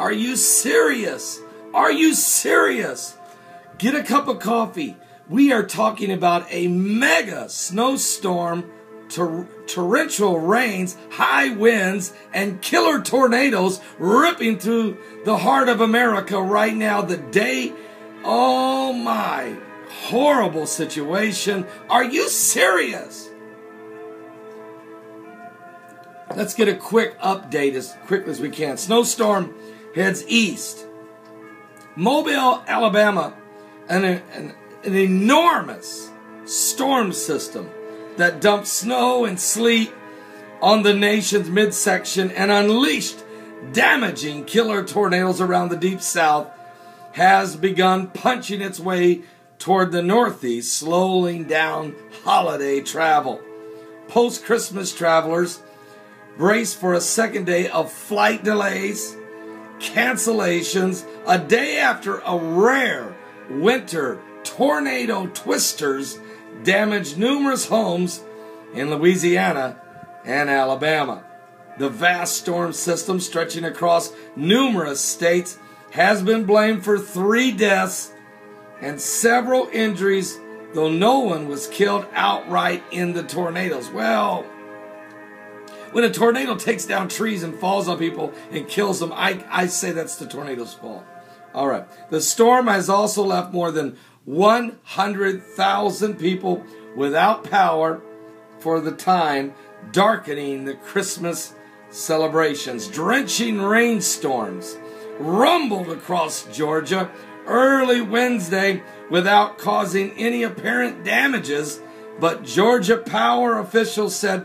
Are you serious? Are you serious? Get a cup of coffee. We are talking about a mega snowstorm, torrential rains, high winds, and killer tornadoes ripping through the heart of America right now. The day, oh my, horrible situation. Are you serious? Let's get a quick update as quickly as we can. Snowstorm heads east. Mobile, Alabama, an enormous storm system that dumped snow and sleet on the nation's midsection and unleashed damaging killer tornadoes around the deep south has begun punching its way toward the northeast, slowing down holiday travel. Post-Christmas travelers brace for a second day of flight delays, cancellations, a day after a rare winter tornado twisters damaged numerous homes in Louisiana and Alabama. The vast storm system stretching across numerous states has been blamed for 3 deaths and several injuries, though no one was killed outright in the tornadoes. Well, when a tornado takes down trees and falls on people and kills them, I say that's the tornado's fault. All right. The storm has also left more than 100,000 people without power for the time, darkening the Christmas celebrations. Drenching rainstorms rumbled across Georgia early Wednesday without causing any apparent damages, but Georgia power officials said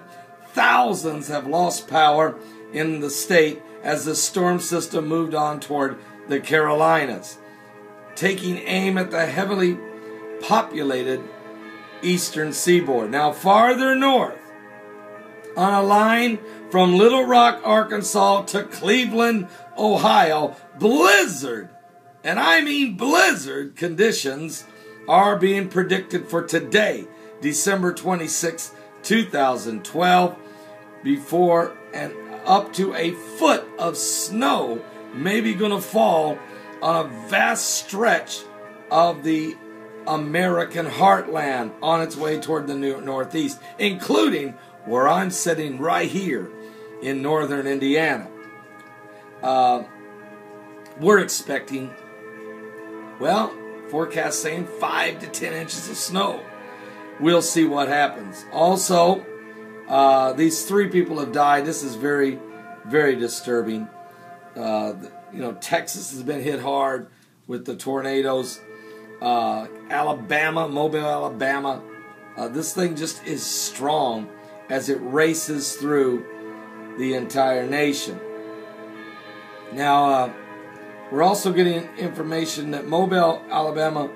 thousands have lost power in the state as the storm system moved on toward the Carolinas, taking aim at the heavily populated eastern seaboard. Now farther north, on a line from Little Rock, Arkansas to Cleveland, Ohio, blizzard, and I mean blizzard conditions are being predicted for today, December 26, 2012, before and up to a foot of snow may be going to fall on a vast stretch of the American heartland on its way toward the northeast, including where I'm sitting right here in northern Indiana. We're expecting, well, forecast saying 5 to 10 inches of snow. We'll see what happens. Also, these 3 people have died. This is very, very disturbing. Texas has been hit hard with the tornadoes. Alabama, Mobile, Alabama. This thing just is strong as it races through the entire nation. Now, we're also getting information that Mobile, Alabama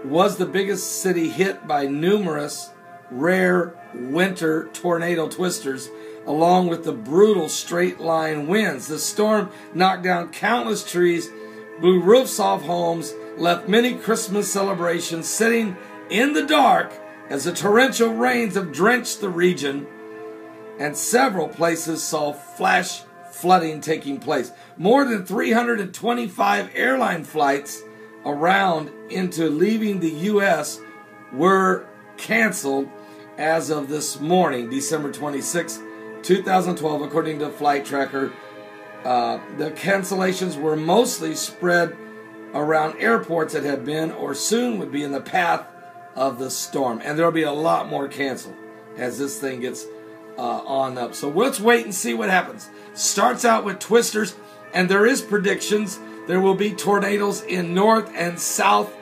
was the biggest city hit by numerous rare winter tornado twisters, along with the brutal straight-line winds. The storm knocked down countless trees, blew roofs off homes, left many Christmas celebrations sitting in the dark as the torrential rains have drenched the region, and several places saw flash flooding taking place. More than 325 airline flights around into leaving the U.S. were canceled as of this morning, December 26, 2012, according to Flight Tracker. The cancellations were mostly spread around airports that had been or soon would be in the path of the storm. And there will be a lot more canceled as this thing gets on up. So let's wait and see what happens. Starts out with twisters, and there is predictions there will be tornadoes in North and South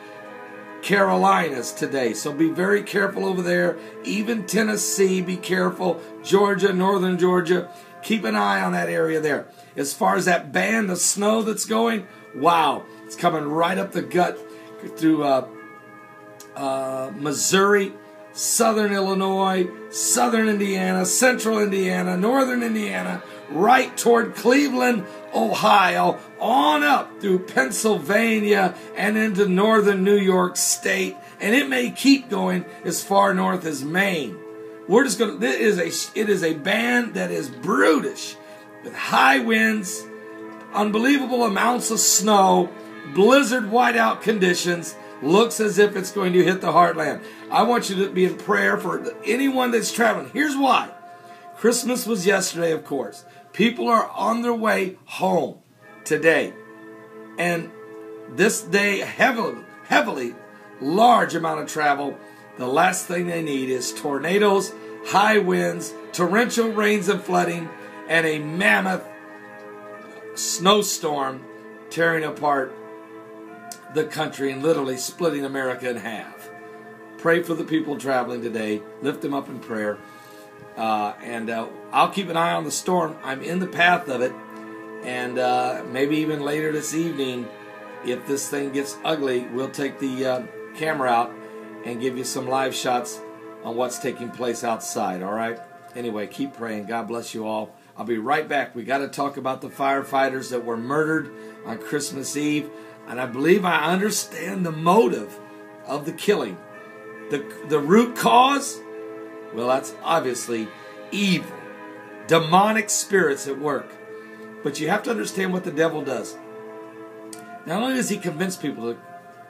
Carolinas today. So be very careful over there. Even Tennessee, be careful. Georgia, northern Georgia, keep an eye on that area there. As far as that band of snow that's going, wow, it's coming right up the gut through Missouri, southern Illinois, southern Indiana, central Indiana, northern Indiana, right toward Cleveland, Ohio, on up through Pennsylvania and into northern New York State, and it may keep going as far north as Maine. We're just going to, it is a band that is brutish with high winds, unbelievable amounts of snow, blizzard whiteout conditions. Looks as if it's going to hit the heartland. I want you to be in prayer for anyone that's traveling. Here's why. Christmas was yesterday, of course. People are on their way home today. And this day, heavily, large amount of travel. The last thing they need is tornadoes, high winds, torrential rains and flooding, and a mammoth snowstorm tearing apart the country and literally splitting America in half. Pray for the people traveling today. Lift them up in prayer. And I'll keep an eye on the storm. I'm in the path of it. And maybe even later this evening, if this thing gets ugly, we'll take the camera out and give you some live shots on what's taking place outside. All right? Anyway, keep praying. God bless you all. I'll be right back. We got to talk about the firefighters that were murdered on Christmas Eve. And I believe I understand the motive of the killing. The root cause? Well, that's obviously evil. Demonic spirits at work. But you have to understand what the devil does. Not only does he convince people to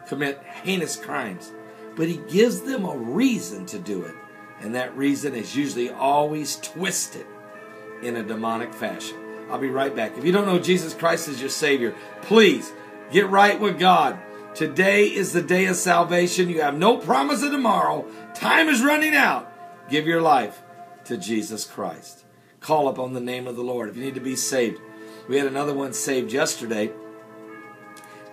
commit heinous crimes, but he gives them a reason to do it. And that reason is usually always twisted in a demonic fashion. I'll be right back. If you don't know Jesus Christ as your Savior, please get right with God. Today is the day of salvation. You have no promise of tomorrow. Time is running out. Give your life to Jesus Christ. Call upon the name of the Lord if you need to be saved. We had another one saved yesterday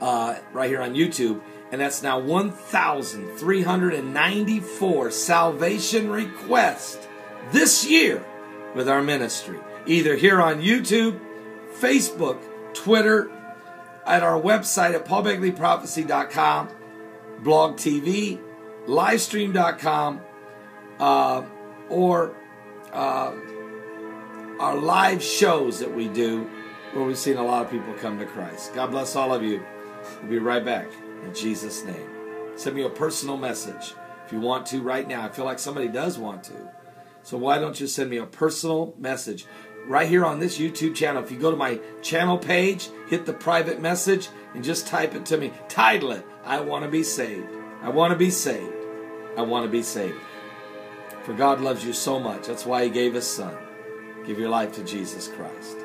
right here on YouTube, and that's now 1,394 salvation requests this year with our ministry. Either here on YouTube, Facebook, Twitter, at our website at paulbegleyprophecy.com, blog TV, livestream.com, or our live shows that we do where we've seen a lot of people come to Christ. God bless all of you. We'll be right back in Jesus' name. Send me a personal message if you want to right now. I feel like somebody does want to. So why don't you send me a personal message right here on this YouTube channel? If you go to my channel page, hit the private message, and just type it to me. Title it, I want to be saved. I want to be saved. I want to be saved. For God loves you so much. That's why He gave His Son. Give your life to Jesus Christ.